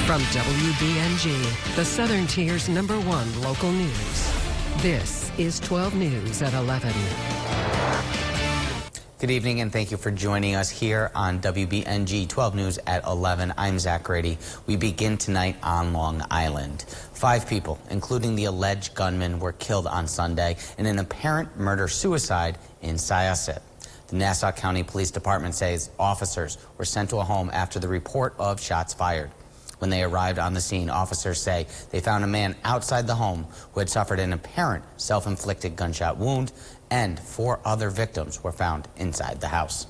From WBNG, the Southern Tier's #1 local news. This is 12 News at 11. Good evening and thank you for joining us here on WBNG 12 News at 11. I'm Zach Grady. We begin tonight on Long Island. 5 people, including the alleged gunman, were killed on Sunday in an apparent murder-suicide in Syosset. The Nassau County Police Department says officers were sent to a home after the report of shots fired. When they arrived on the scene, officers say they found a man outside the home who had suffered an apparent self-inflicted gunshot wound, and 4 other victims were found inside the house.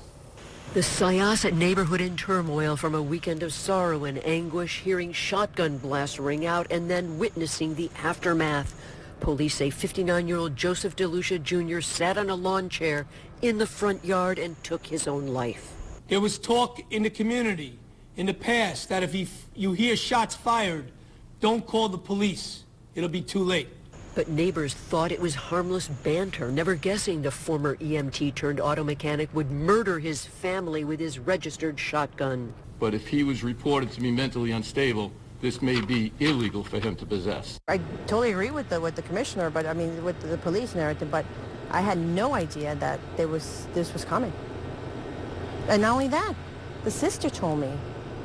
The Syosset neighborhood in turmoil from a weekend of sorrow and anguish, hearing shotgun blasts ring out and then witnessing the aftermath. Police say 59-year-old Joseph DeLucia Jr. sat on a lawn chair in the front yard and took his own life. There was talk in the community in the past that if you hear shots fired, don't call the police. It'll be too late. But neighbors thought it was harmless banter, never guessing the former EMT turned auto mechanic would murder his family with his registered shotgun. But if he was reported to be mentally unstable, this may be illegal for him to possess. I totally agree with the commissioner, but I mean with the police and everything, but I had no idea that this was coming. And not only that, the sister told me,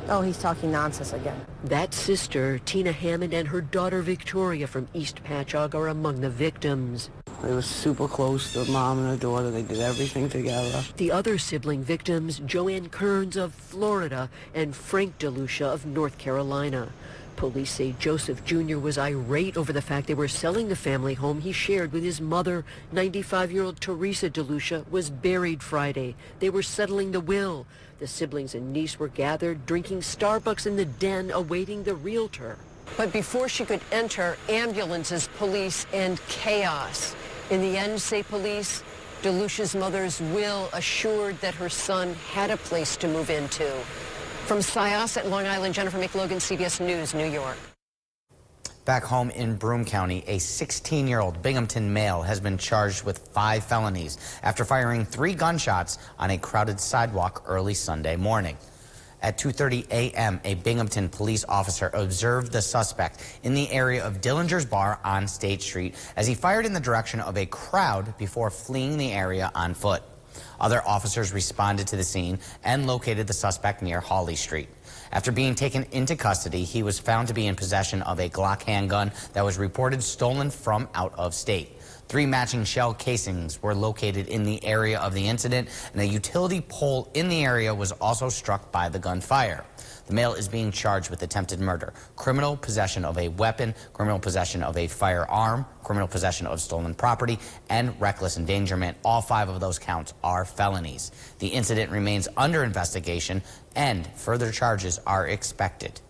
oh, he's talking nonsense again. That sister, Tina Hammond, and her daughter Victoria from East Patchogue are among the victims. They were super close, the mom and her daughter. They did everything together. The other sibling victims, Joanne Kearns of Florida and Frank DeLucia of North Carolina. Police say Joseph Jr. was irate over the fact they were selling the family home he shared with his mother. 95-year-old Teresa DeLucia was buried Friday. They were settling the will. The siblings and niece were gathered, drinking Starbucks in the den, awaiting the realtor. But before she could enter, ambulances, police, and chaos. In the end, say police, DeLucia's mother's will assured that her son had a place to move into. From Syosset, Long Island, Jennifer McLogan, CBS News, New York. Back home in Broome County, a 16-year-old Binghamton male has been charged with 5 felonies after firing 3 gunshots on a crowded sidewalk early Sunday morning. At 2:30 a.m., a Binghamton police officer observed the suspect in the area of Dillinger's Bar on State Street as he fired in the direction of a crowd before fleeing the area on foot. Other officers responded to the scene and located the suspect near Hawley Street. After being taken into custody, he was found to be in possession of a Glock handgun that was reported stolen from out of state. 3 matching shell casings were located in the area of the incident, and a utility pole in the area was also struck by the gunfire. The male is being charged with attempted murder, criminal possession of a weapon, criminal possession of a firearm, criminal possession of stolen property, and reckless endangerment. All 5 of those counts are felonies. The incident remains under investigation, and further charges are expected.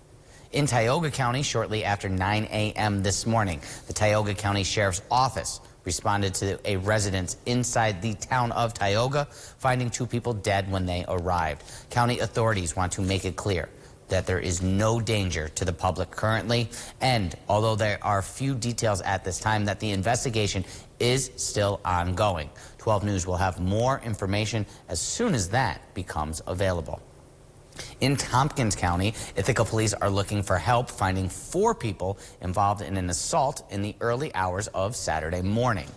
In Tioga County, shortly after 9 a.m. this morning, the Tioga County Sheriff's Office responded to a residence inside the town of Tioga, finding 2 people dead when they arrived. County authorities want to make it clear that there is no danger to the public currently, and although there are few details at this time, that the investigation is still ongoing. 12 News will have more information as soon as that becomes available. In Tompkins County, Ithaca police are looking for help finding 4 people involved in an assault in the early hours of Saturday morning.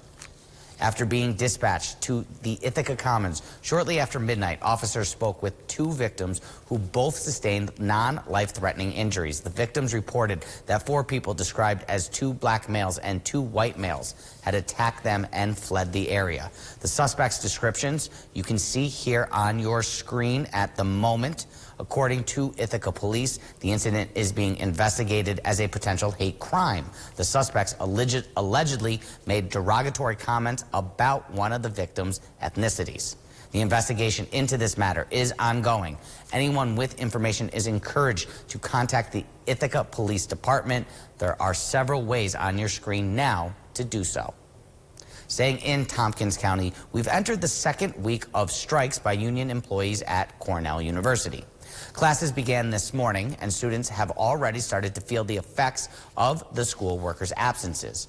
After being dispatched to the Ithaca Commons shortly after midnight, officers spoke with 2 victims who both sustained non-life-threatening injuries. The victims reported that 4 people described as 2 black males and 2 white males had attacked them and fled the area. The suspects' descriptions you can see here on your screen at the moment. According to Ithaca police, the incident is being investigated as a potential hate crime. The suspects allegedly made derogatory comments about one of the victims' ethnicities. The investigation into this matter is ongoing. Anyone with information is encouraged to contact the Ithaca Police Department. There are several ways on your screen now to do so. Staying in Tompkins County, we've entered the 2nd week of strikes by union employees at Cornell University. Classes began this morning, and students have already started to feel the effects of the school workers' absences.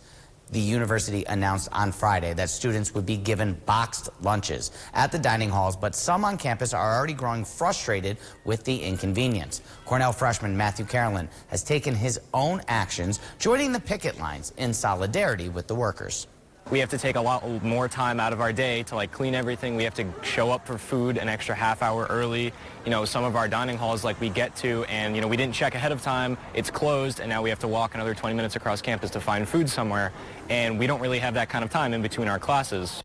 The university announced on Friday that students would be given boxed lunches at the dining halls, but some on campus are already growing frustrated with the inconvenience. Cornell freshman Matthew Carolyn has taken his own actions, joining the picket lines in solidarity with the workers. We have to take a lot more time out of our day to clean everything. We have to show up for food an extra half hour early. Some of our dining halls we get to and we didn't check ahead of time. It's closed and now we have to walk another 20 minutes across campus to find food somewhere. And we don't really have that kind of time in between our classes.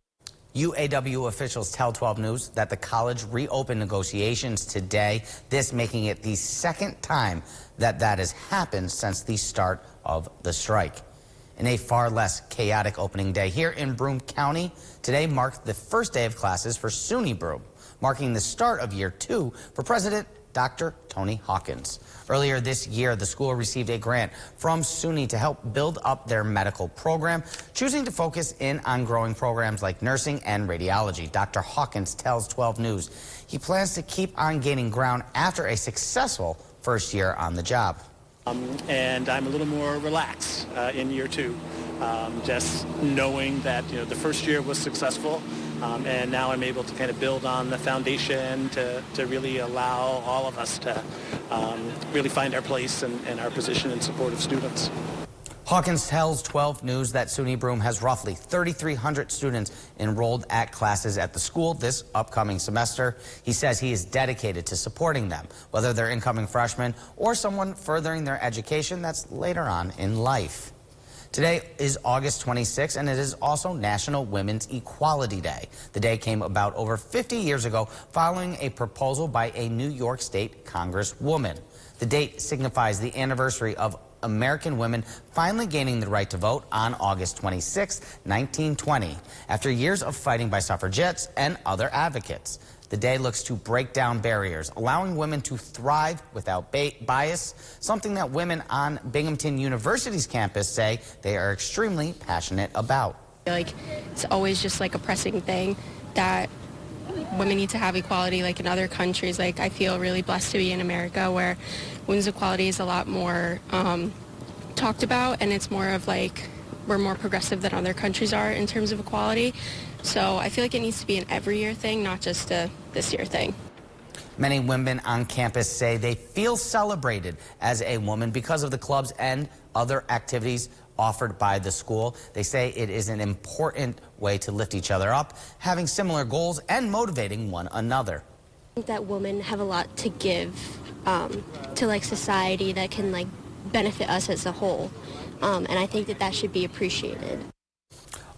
UAW officials tell 12 News that the college reopened negotiations today, this making it the second time that has happened since the start of the strike. In a far less chaotic opening day here in Broome County, today marked the first day of classes for SUNY Broome, marking the start of year 2 for President Dr. Tony Hawkins. Earlier this year, the school received a grant from SUNY to help build up their medical program, choosing to focus in on growing programs like nursing and radiology. Dr. Hawkins tells 12 News he plans to keep on gaining ground after a successful first year on the job. And I'm a little more relaxed in year 2, just knowing that the first year was successful, and now I'm able to kind of build on the foundation to really allow all of us to really find our place and our position in support of students. Hawkins tells 12 News that SUNY Broome has roughly 3,300 students enrolled at classes at the school this upcoming semester. He says he is dedicated to supporting them, whether they're incoming freshmen or someone furthering their education that's later on in life. Today is August 26th, and it is also National Women's Equality Day. The day came about over 50 years ago following a proposal by a New York State Congresswoman. The date signifies the anniversary of American women finally gaining the right to vote on August 26, 1920, after years of fighting by suffragettes and other advocates. The day looks to break down barriers, allowing women to thrive without bias, something that women on Binghamton University's campus say they are extremely passionate about. It's always just a pressing thing that women need to have equality in other countries. I feel really blessed to be in America where women's equality is a lot more talked about, and it's more of we're more progressive than other countries are in terms of equality. So I feel it needs to be an every year thing, not just a this year thing. Many women on campus say they feel celebrated as a woman because of the clubs and other activities offered by the school. They say it is an important way to lift each other up, having similar goals and motivating one another. I think that women have a lot to give to society that can benefit us as a whole, and I think that should be appreciated.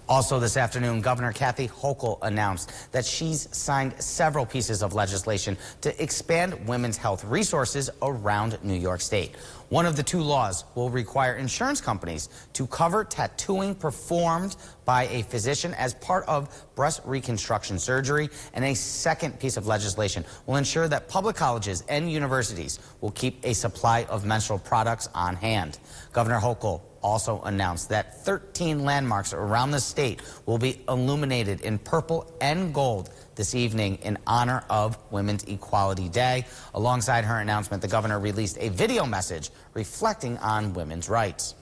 Also this afternoon, Governor Kathy Hochul announced that she's signed several pieces of legislation to expand women's health resources around New York State. One of the 2 laws will require insurance companies to cover tattooing performed by a physician as part of breast reconstruction surgery, and a second piece of legislation will ensure that public colleges and universities will keep a supply of menstrual products on hand. Governor Hochul also announced that 13 landmarks around the state will be illuminated in purple and gold this evening in honor of Women's Equality Day. Alongside her announcement, the governor released a video message reflecting on women's rights.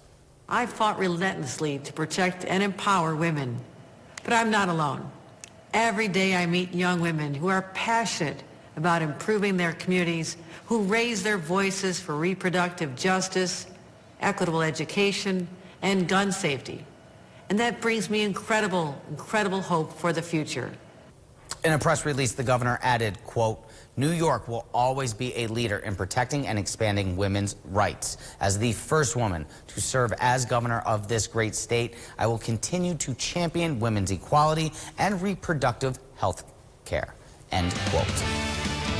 I've fought relentlessly to protect and empower women, but I'm not alone. Every day I meet young women who are passionate about improving their communities, who raise their voices for reproductive justice, equitable education, and gun safety. And that brings me incredible hope for the future. In a press release, the governor added, quote, New York will always be a leader in protecting and expanding women's rights. As the first woman to serve as governor of this great state, I will continue to champion women's equality and reproductive health care, end quote.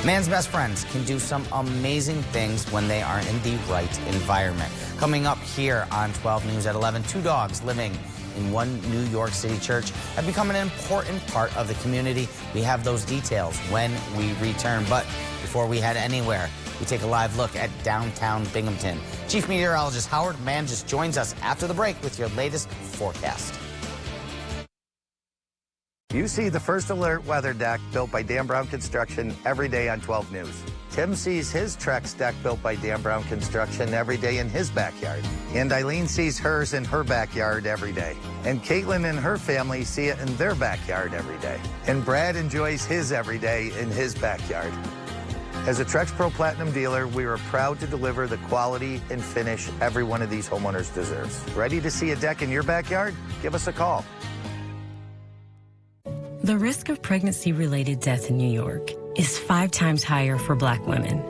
Man's best friends can do some amazing things when they are in the right environment. Coming up here on 12 News at 11, 2 dogs living in one New York City church have become an important part of the community. We have those details when we return. But before we head anywhere, we take a live look at downtown Binghamton. Chief Meteorologist Howard Manges joins us after the break with your latest forecast. You see the First Alert weather deck built by Dan Brown Construction every day on 12 News. Tim sees his Trex deck built by Dan Brown Construction every day in his backyard. And Eileen sees hers in her backyard every day. And Caitlin and her family see it in their backyard every day. And Brad enjoys his every day in his backyard. As a Trex Pro Platinum dealer, we are proud to deliver the quality and finish every one of these homeowners deserves. Ready to see a deck in your backyard? Give us a call. The risk of pregnancy-related death in New York is 5 times higher for Black women.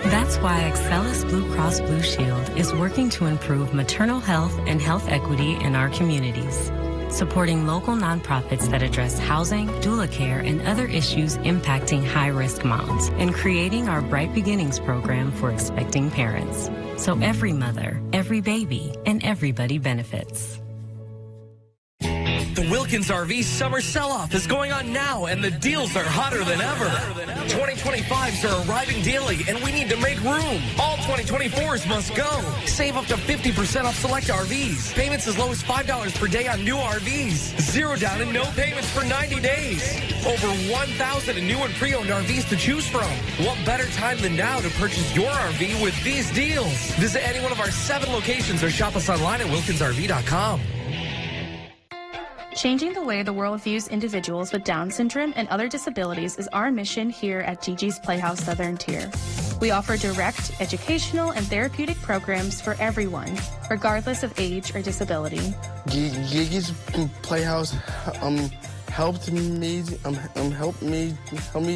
That's why Excellus Blue Cross Blue Shield is working to improve maternal health and health equity in our communities, supporting local nonprofits that address housing, doula care, and other issues impacting high-risk moms, and creating our Bright Beginnings program for expecting parents. So every mother, every baby, and everybody benefits. The Wilkins RV Summer Sell-Off is going on now, and the deals are hotter than ever. 2025s are arriving daily, and we need to make room. All 2024s must go. Save up to 50% off select RVs. Payments as low as $5 per day on new RVs. 0 down and no payments for 90 days. Over 1,000 new and pre-owned RVs to choose from. What better time than now to purchase your RV with these deals? Visit any one of our 7 locations or shop us online at wilkinsrv.com. Changing the way the world views individuals with Down syndrome and other disabilities is our mission here at Gigi's Playhouse Southern Tier. We offer direct, educational, and therapeutic programs for everyone, regardless of age or disability. Gigi's Playhouse helped me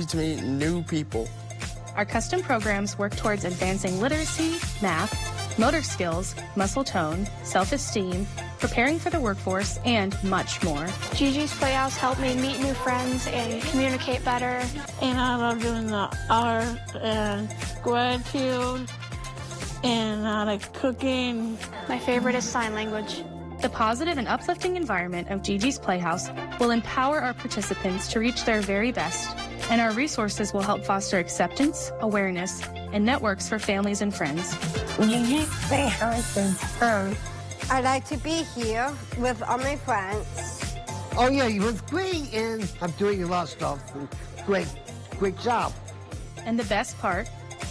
to meet new people. Our custom programs work towards advancing literacy, math, motor skills, muscle tone, self-esteem, preparing for the workforce, and much more. Gigi's Playhouse helped me meet new friends and communicate better. And I love doing the art and gratitude and I like cooking. My favorite is sign language. The positive and uplifting environment of Gigi's Playhouse will empower our participants to reach their very best, and our resources will help foster acceptance, awareness, and networks for families and friends. Gigi's Playhouse is fun. I like to be here with all my friends. Oh yeah, it was great, and I'm doing a lot of stuff. Great job. And the best part,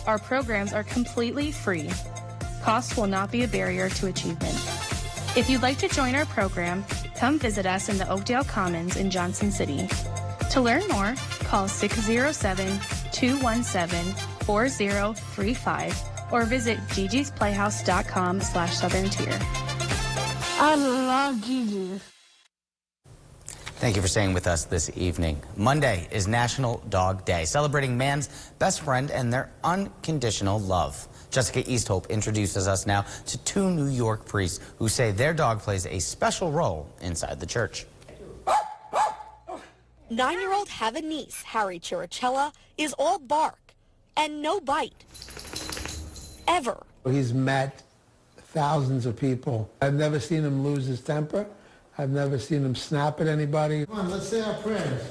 our programs are completely free. Cost will not be a barrier to achievement. If you'd like to join our program, come visit us in the Oakdale Commons in Johnson City. To learn more, call 607-217-4035 or visit gigisplayhouse.com/Southern Tier. I love Gigi. Thank you for staying with us this evening. Monday is National Dog Day, celebrating man's best friend and their unconditional love. Jessica Easthope introduces us now to 2 New York priests who say their dog plays a special role inside the church. 9-year-old Havanese Harry Chiricella is all bark and no bite. Ever. He's met thousands of people. I've never seen him lose his temper. I've never seen him snap at anybody. Come on, let's say our prayers.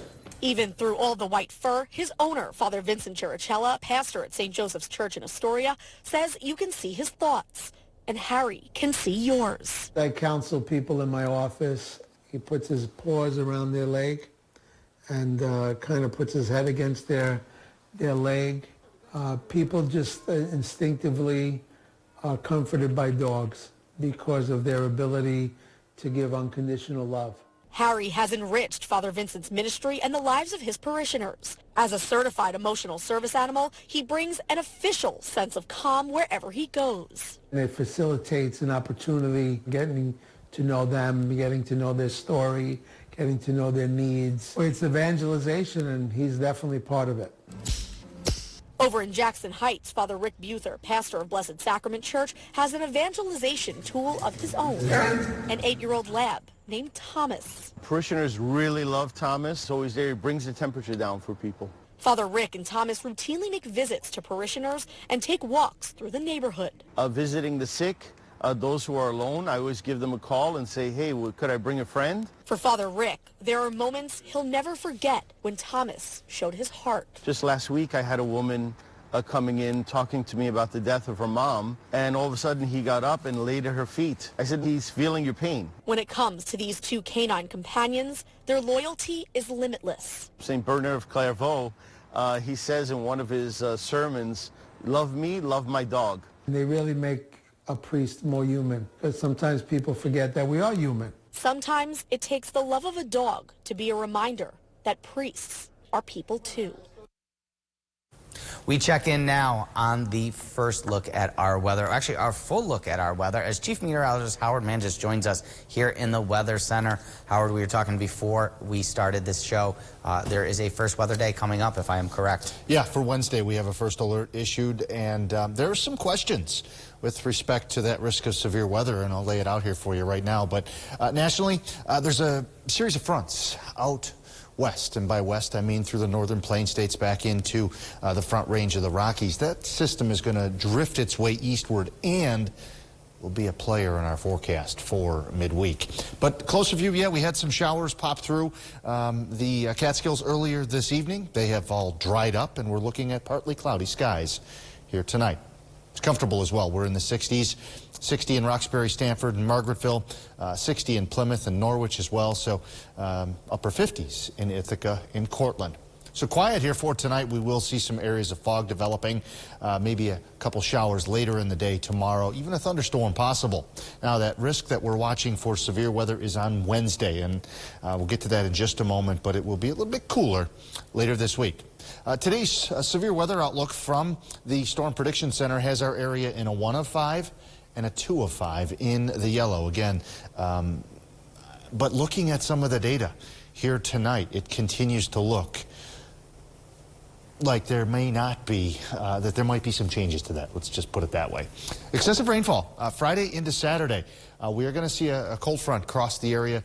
Even through all the white fur, his owner, Father Vincent Chiricella, pastor at St. Joseph's Church in Astoria, says you can see his thoughts, and Harry can see yours. I counsel people in my office. He puts his paws around their leg and kind of puts his head against their leg. People just instinctively are comforted by dogs because of their ability to give unconditional love. Harry has enriched Father Vincent's ministry and the lives of his parishioners. As a certified emotional service animal, he brings an official sense of calm wherever he goes. And it facilitates an opportunity, getting to know them, getting to know their story, getting to know their needs. It's evangelization, and he's definitely part of it. Over in Jackson Heights, Father Rick Buther, pastor of Blessed Sacrament Church, has an evangelization tool of his own, an 8-year-old lab named Thomas. Parishioners really love Thomas. Always there. He brings the temperature down for people. Father Rick and Thomas routinely make visits to parishioners and take walks through the neighborhood. Visiting the sick, those who are alone, I always give them a call and say, hey, could I bring a friend? For Father Rick, there are moments he'll never forget when Thomas showed his heart. Just last week, I had a woman coming in talking to me about the death of her mom, and all of a sudden he got up and laid at her feet. I said, he's feeling your pain. When it comes to these 2 canine companions, their loyalty is limitless. St. Bernard of Clairvaux he says in one of his sermons, "Love me, love my dog." They really make a priest more human, because sometimes people forget that we are human. Sometimes it takes the love of a dog to be a reminder that priests are people too. We check in now on the first look at our weather, actually our full look at our weather, as Chief Meteorologist Howard Manges joins us here in the Weather Center. Howard, we were talking before we started this show. There is a first weather day coming up, if I am correct. Yeah, for Wednesday we have a first alert issued, and there are some questions with respect to that risk of severe weather, and I'll lay it out here for you right now. But nationally, there's a series of fronts out west, and by west I mean through the northern plain states back into the front range of the Rockies. That system is going to drift its way eastward and will be a player in our forecast for midweek. But closer view, yeah, we had some showers pop through the Catskills earlier this evening. They have all dried up, and we're looking at partly cloudy skies here tonight. It's comfortable as well. We're in the 60s, 60 in Roxbury, Stanford, and Margaretville, 60 in Plymouth and Norwich as well, so upper 50s in Ithaca and Cortland. So quiet here for tonight. We will see some areas of fog developing, maybe a couple showers later in the day tomorrow, even a thunderstorm possible. Now, that risk that we're watching for severe weather is on Wednesday, and we'll get to that in just a moment, but it will be a little bit cooler later this week. Today's severe weather outlook from the Storm Prediction Center has our area in a 1 of 5 and a 2 of 5 in the yellow again. But looking at some of the data here tonight, it continues to look like there may not be, that there might be some changes to that. Let's just put it that way. Excessive rainfall Friday into Saturday. We are going to see a cold front cross the area.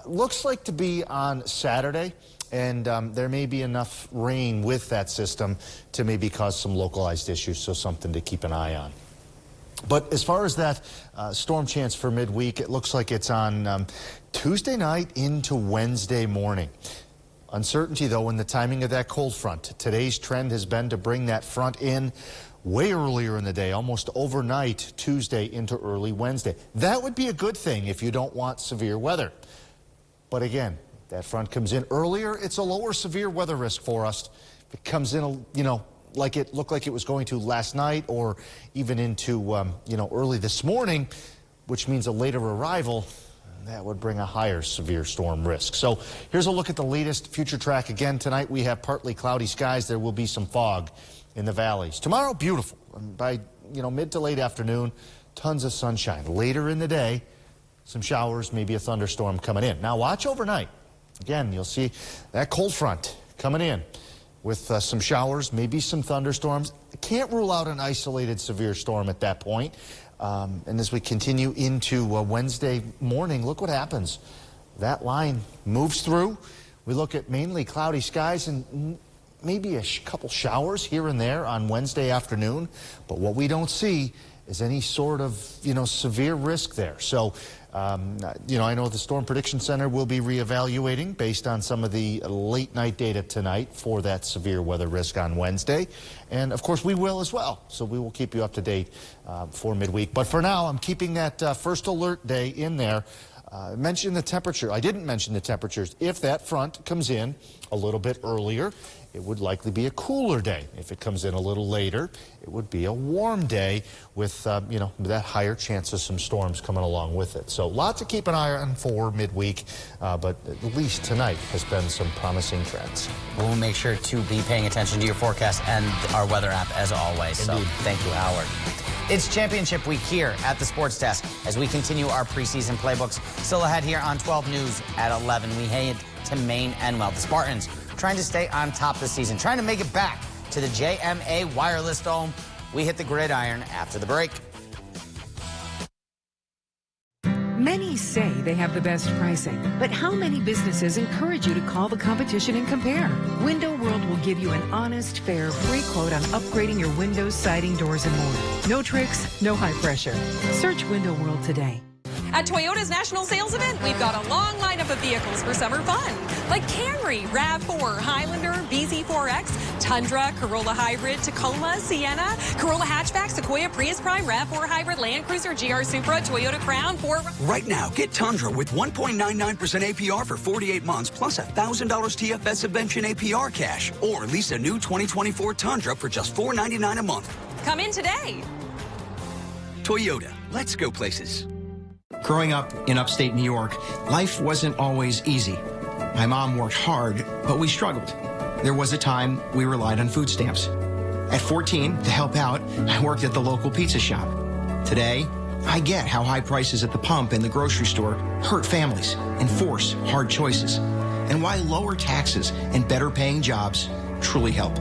Looks like to be on Saturday. And there may be enough rain with that system to maybe cause some localized issues, so something to keep an eye on. But as far as that storm chance for midweek, it looks like it's on Tuesday night into Wednesday morning. Uncertainty, though, in the timing of that cold front. Today's trend has been to bring that front in way earlier in the day, almost overnight, Tuesday into early Wednesday. That would be a good thing if you don't want severe weather. But again, that front comes in earlier, it's a lower severe weather risk for us. If it comes in, you know, like it looked like it was going to last night, or even into, you know, early this morning, which means a later arrival, that would bring a higher severe storm risk. So here's a look at the latest future track. Again, tonight we have partly cloudy skies. There will be some fog in the valleys. Tomorrow, beautiful. By, you know, mid to late afternoon, tons of sunshine. Later in the day, some showers, maybe a thunderstorm coming in. Now watch overnight. Again, you'll see that cold front coming in with some showers, maybe some thunderstorms. Can't rule out an isolated severe storm at that point. And as we continue into Wednesday morning, look what happens. That line moves through. We look at mainly cloudy skies and maybe a couple showers here and there on Wednesday afternoon. But what we don't see is any sort of, you know, severe risk there. So, you know, I know the Storm Prediction Center will be reevaluating based on some of the late night data tonight for that severe weather risk on Wednesday. And of course we will as well. So we will keep you up to date for midweek. But for now, I'm keeping that first alert day in there. Mention the temperature. I didn't mention the temperatures. If that front comes in a little bit earlier, it would likely be a cooler day. If it comes in a little later, it would be a warm day with, you know, that higher chance of some storms coming along with it. So lots to keep an eye on for midweek, but at least tonight has been some promising trends. We'll make sure to be paying attention to your forecast and our weather app as always. Indeed. So thank you, Howard. It's championship week here at the Sports Desk as we continue our preseason playbooks. Still ahead here on 12 News at 11. We head to Maine and, well, the Spartans trying to stay on top this season, trying to make it back to the JMA Wireless Dome. We hit the gridiron after the break. Many say they have the best pricing, but how many businesses encourage you to call the competition and compare? Window World will give you an honest, fair, free quote on upgrading your windows, siding, doors, and more. No tricks, no high pressure. Search Window World today. At Toyota's National Sales Event, we've got a long lineup of vehicles for summer fun, like Camry, RAV4, Highlander, BZ4X, Tundra, Corolla Hybrid, Tacoma, Sienna, Corolla Hatchback, Sequoia, Prius Prime, RAV4 Hybrid, Land Cruiser, GR Supra, Toyota Crown, Ford. Right now, get Tundra with 1.99% APR for 48 months, plus $1,000 TFS subvention APR cash, or lease a new 2024 Tundra for just $499 a month. Come in today. Toyota, let's go places. Growing up in upstate New York, life wasn't always easy. My mom worked hard, but we struggled. There was a time we relied on food stamps. At 14, to help out, I worked at the local pizza shop. Today, I get how high prices at the pump and the grocery store hurt families and force hard choices, and why lower taxes and better paying jobs truly help.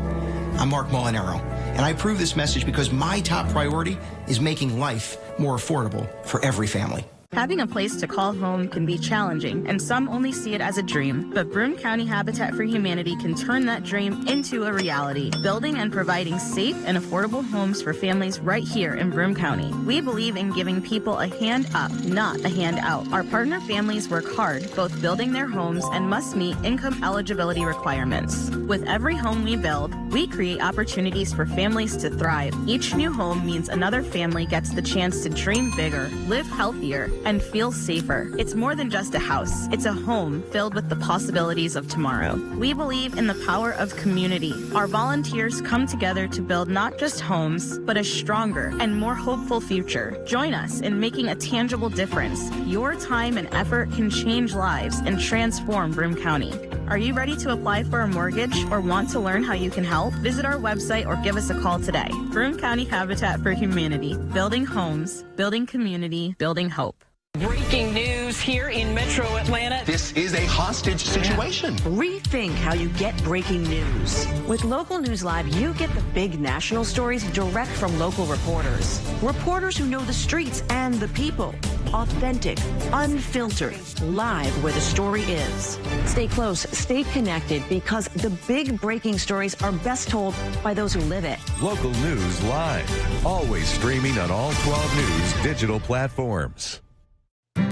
I'm Mark Molinaro, and I approve this message because my top priority is making life more affordable for every family. Having a place to call home can be challenging, and some only see it as a dream. But Broome County Habitat for Humanity can turn that dream into a reality, building and providing safe and affordable homes for families right here in Broome County. We believe in giving people a hand up, not a hand out. Our partner families work hard, both building their homes and must meet income eligibility requirements. With every home we build, we create opportunities for families to thrive. Each new home means another family gets the chance to dream bigger, live healthier, and feel safer. It's more than just a house. It's a home filled with the possibilities of tomorrow. We believe in the power of community. Our volunteers come together to build not just homes, but a stronger and more hopeful future. Join us in making a tangible difference. Your time and effort can change lives and transform Broome County. Are you ready to apply for a mortgage or want to learn how you can help? Visit our website or give us a call today. Broome County Habitat for Humanity. Building homes, building community, building hope. Breaking news here in Metro Atlanta. This is a hostage situation. Rethink how you get breaking news. With Local News Live, you get the big national stories direct from local reporters. Reporters who know the streets and the people. Authentic, unfiltered, live where the story is. Stay close, stay connected, because the big breaking stories are best told by those who live it. Local News Live. Always streaming on all 12 News digital platforms.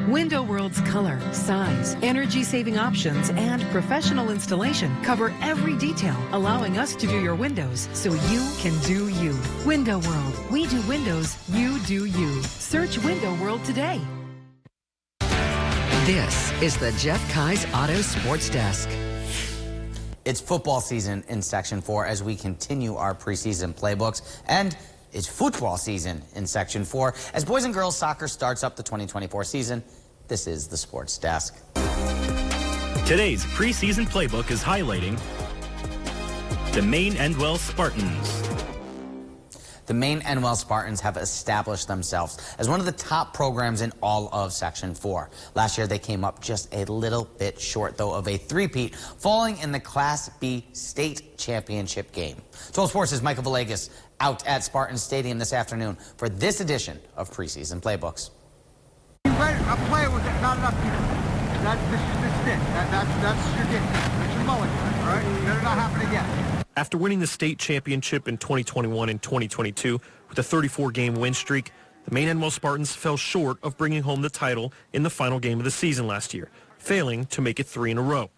Window World's color, size, energy-saving options, and professional installation cover every detail, allowing us to do your windows so you can do you. Window World. We do windows, you do you. Search Window World today. This is the Jeff Kai's Auto Sports Desk. It's football season in Section 4 as we continue our preseason playbooks, and it's football season in Section 4 as boys and girls soccer starts up the 2024 season. This is the Sports Desk. Today's preseason playbook is highlighting the Maine Endwell Spartans. The Maine Endwell Spartans have established themselves as one of the top programs in all of Section 4. Last year, they came up just a little bit short, though, of a three-peat, falling in the Class B state championship game. 12 Sports' Michael Villegas out at Spartan Stadium this afternoon for this edition of Preseason Playbooks. I'm playing with it, not enough people. This is it. That's your game. That's your mulligan, all right? Better not happen again. After winning the state championship in 2021 and 2022 with a 34-game win streak, the Maine Endwell Spartans fell short of bringing home the title in the final game of the season last year, failing to make it 3 in a row.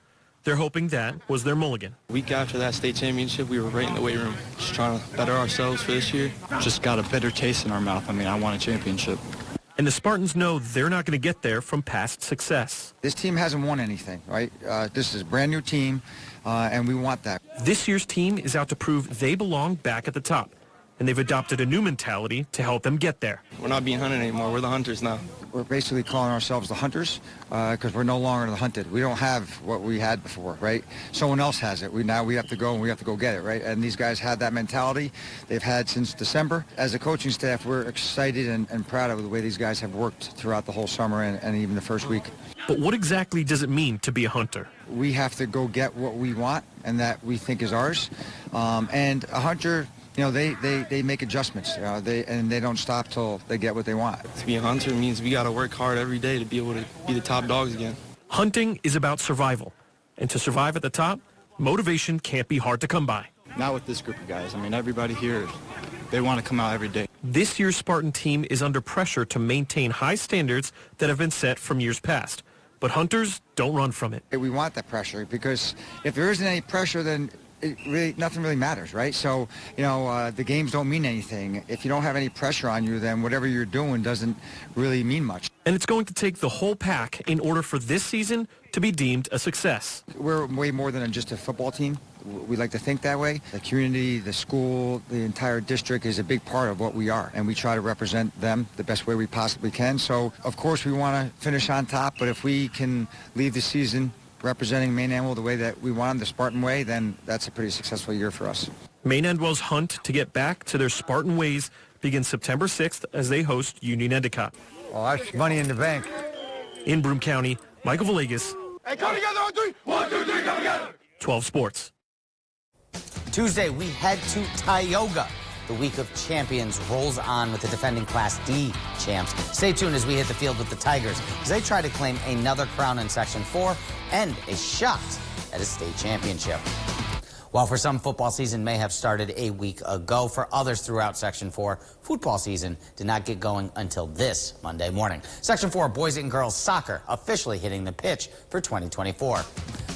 They're hoping that was their mulligan. A week after that state championship, we were right in the weight room, just trying to better ourselves for this year. Just got a better taste in our mouth. I mean, I won a championship. And the Spartans know they're not going to get there from past success. This team hasn't won anything, right? This is a brand new team, and we want that. This year's team is out to prove they belong back at the top, and they've adopted a new mentality to help them get there. We're not being hunted anymore. We're the hunters now. We're basically calling ourselves the hunters because we're no longer the hunted. We don't have what we had before, right? Someone else has it. Now we have to go and we have to go get it, right? And these guys had that mentality they've had since December. As a coaching staff, we're excited and proud of the way these guys have worked throughout the whole summer and even the first week. But what exactly does it mean to be a hunter? We have to go get what we want and that we think is ours. And a hunter, you know, they make adjustments. They don't stop till they get what they want. To be a hunter means we got to work hard every day to be able to be the top dogs again. Hunting is about survival. And to survive at the top, motivation can't be hard to come by. Not with this group of guys. I mean, everybody here, they want to come out every day. this year's Spartan team is under pressure to maintain high standards that have been set from years past. But Hunters don't run from it. We want that pressure because if there isn't any pressure, then nothing really matters, right? So, the games don't mean anything. If you don't have any pressure on you, then whatever you're doing doesn't really mean much. And it's going to take the whole pack in order for this season to be deemed a success. We're way more than just a football team. We like to think that way. The community, the school, the entire district is a big part of what we are, and we try to represent them the best way we possibly can. So, of course, we want to finish on top, but if we can leave the season representing Maine Anwell the way that we want them, the Spartan way, then that's a pretty successful year for us. Maine Anwell's hunt to get back to their Spartan ways begins September 6th as they host Union Endicott. Oh, that's money in the bank. In Broome County, Michael Villegas. Hey, come together on three. 1, 2, 3, come together. 12 Sports. Tuesday, we head to Tioga. The Week of Champions rolls on with the defending Class D champs. Stay tuned as we hit the field with the Tigers as they try to claim another crown in Section 4 and a shot at a state championship. While for some, football season may have started a week ago, for others throughout Section 4, football season did not get going until this Monday morning. Section 4 boys and girls soccer officially hitting the pitch for 2024.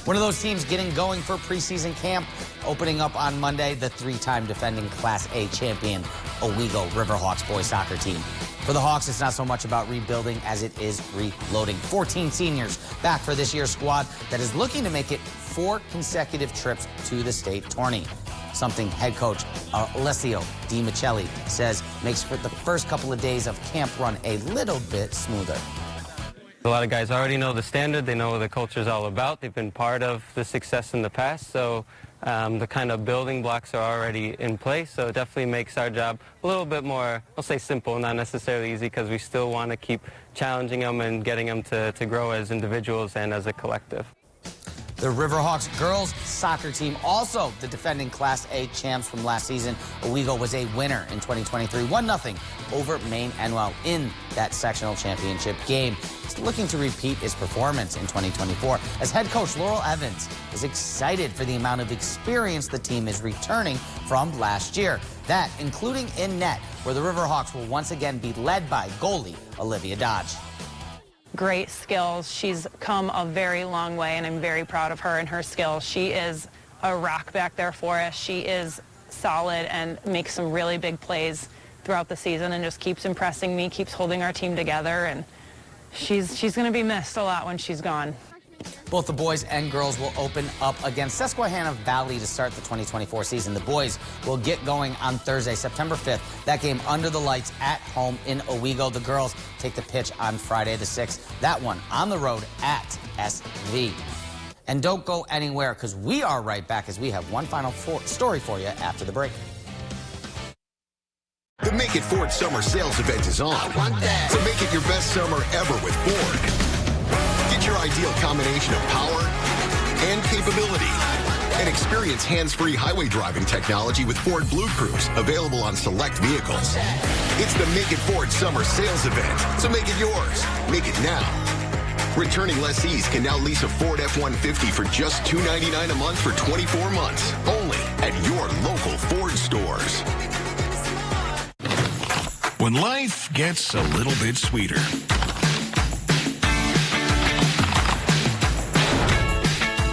One of those teams getting going for preseason camp, opening up on Monday, the three-time defending Class A champion Owego Riverhawks boys soccer team. For the Hawks, it's not so much about rebuilding as it is reloading. 14 seniors back for this year's squad that is looking to make it 4 consecutive trips to the state tourney. Something head coach Alessio Di Michelli says makes for the first couple of days of camp run a little bit smoother. A lot of guys already know the standard. They know what the culture is all about. They've been part of the success in the past, so the kind of building blocks are already in place. So it definitely makes our job a little bit more, I'll say simple, not necessarily easy, because we still want to keep challenging them and getting them to grow as individuals and as a collective. The Riverhawks girls soccer team, also the defending Class A champs from last season. Owego was a winner in 2023, 1-0 over Maine Anwell in that sectional championship game. He's looking to repeat his performance in 2024 as head coach Laurel Evans is excited for the amount of experience the team is returning from last year. That including in net, where the Riverhawks will once again be led by goalie Olivia Dodge. Great skills. She's come a very long way, and I'm very proud of her and her skills. She is a rock back there for us. She is solid and makes some really big plays throughout the season and just keeps impressing me, keeps holding our team together, and she's going to be missed a lot when she's gone. Both the boys and girls will open up against Susquehanna Valley to start the 2024 season. The boys will get going on Thursday, September 5th. That game under the lights at home in Owego. The girls take the pitch on Friday the 6th. That one on the road at SV. And don't go anywhere, because we are right back as we have one final story for you after the break. The Make It Ford Summer Sales Event is on. So make it your best summer ever with Ford. Get your ideal combination of power and capability. And experience hands-free highway driving technology with Ford Blue Cruise, available on select vehicles. It's the Make It Ford Summer Sales Event, so make it yours. Make it now. Returning lessees can now lease a Ford F-150 for just $299 a month for 24 months, only at your local Ford stores. When life gets a little bit sweeter,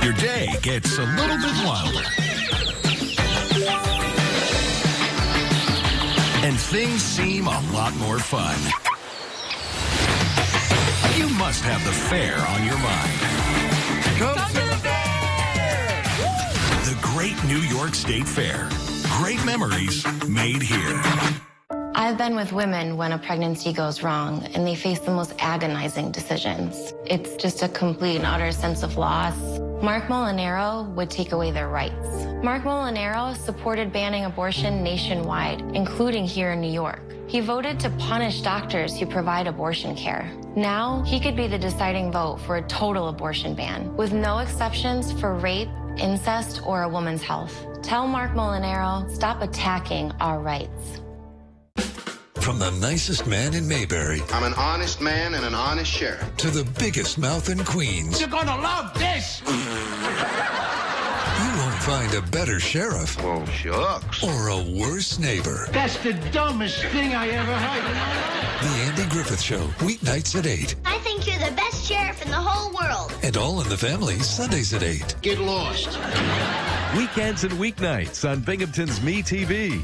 your day gets a little bit wilder, and things seem a lot more fun, you must have the fair on your mind. Come to the fair! The Great New York State Fair. Great memories made here. I've been with women when a pregnancy goes wrong and they face the most agonizing decisions. It's just a complete and utter sense of loss. Mark Molinaro would take away their rights. Mark Molinaro supported banning abortion nationwide, including here in New York. He voted to punish doctors who provide abortion care. Now, he could be the deciding vote for a total abortion ban, with no exceptions for rape, incest, or a woman's health. Tell Mark Molinaro, stop attacking our rights. From the nicest man in Mayberry, I'm an honest man and an honest sheriff, to the biggest mouth in Queens. You're gonna love this! You won't find a better sheriff. Well, shucks. Or a worse neighbor. That's the dumbest thing I ever heard. The Andy Griffith Show, weeknights at 8. I think you're the best sheriff in the whole world. And All in the Family, Sundays at 8. Get lost. Weekends and weeknights on Binghamton's MeTV.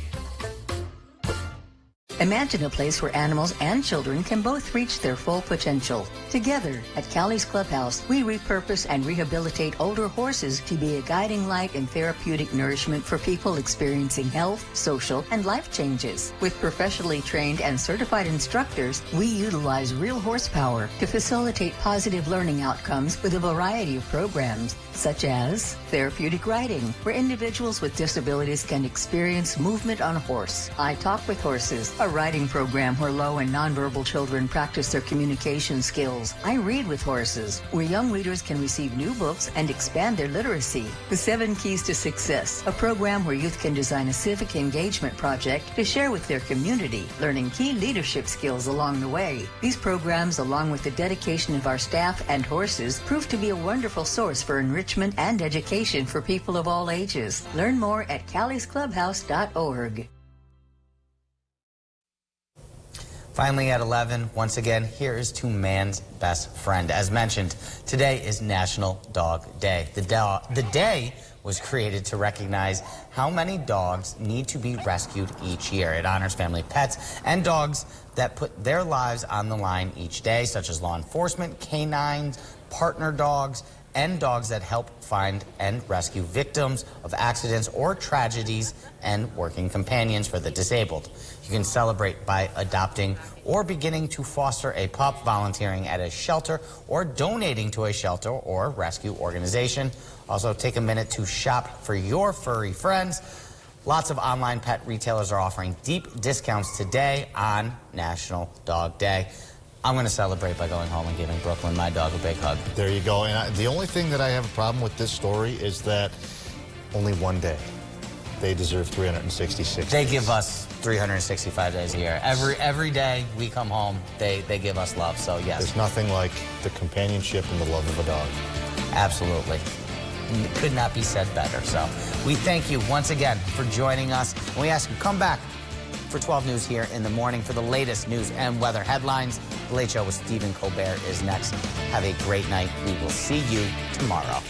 Imagine a place where animals and children can both reach their full potential. Together, at Callie's Clubhouse, we repurpose and rehabilitate older horses to be a guiding light and therapeutic nourishment for people experiencing health, social, and life changes. With professionally trained and certified instructors, we utilize real horsepower to facilitate positive learning outcomes with a variety of programs, such as therapeutic riding, where individuals with disabilities can experience movement on a horse. I Talk with Horses, a riding program where low and nonverbal children practice their communication skills. I Read with Horses, where young readers can receive new books and expand their literacy. The 7 Keys to Success, a program where youth can design a civic engagement project to share with their community, learning key leadership skills along the way. These programs, along with the dedication of our staff and horses, prove to be a wonderful source for enrichment and education for people of all ages. Learn more at calliesclubhouse.org. Finally at 11, once again, here is to man's best friend. As mentioned, today is National Dog Day. The day was created to recognize how many dogs need to be rescued each year. It honors family pets and dogs that put their lives on the line each day, such as law enforcement, canines, partner dogs, and dogs that help find and rescue victims of accidents or tragedies, and working companions for the disabled. You can celebrate by adopting or beginning to foster a pup, volunteering at a shelter, or donating to a shelter or rescue organization. Also, take a minute to shop for your furry friends. Lots of online pet retailers are offering deep discounts today on National Dog Day. I'm going to celebrate by going home and giving Brooklyn, my dog, a big hug. There you go. And the only thing that I have a problem with this story is that only one day. They deserve 366 They days. give us 365 days a year. Every day we come home, they give us love. So, yes. There's nothing like the companionship and the love of a dog. Absolutely. Could not be said better. So, we thank you once again for joining us. And we ask you, come back for 12 News here in the morning for the latest news and weather headlines. The Late Show with Stephen Colbert is next. Have a great night. We will see you tomorrow.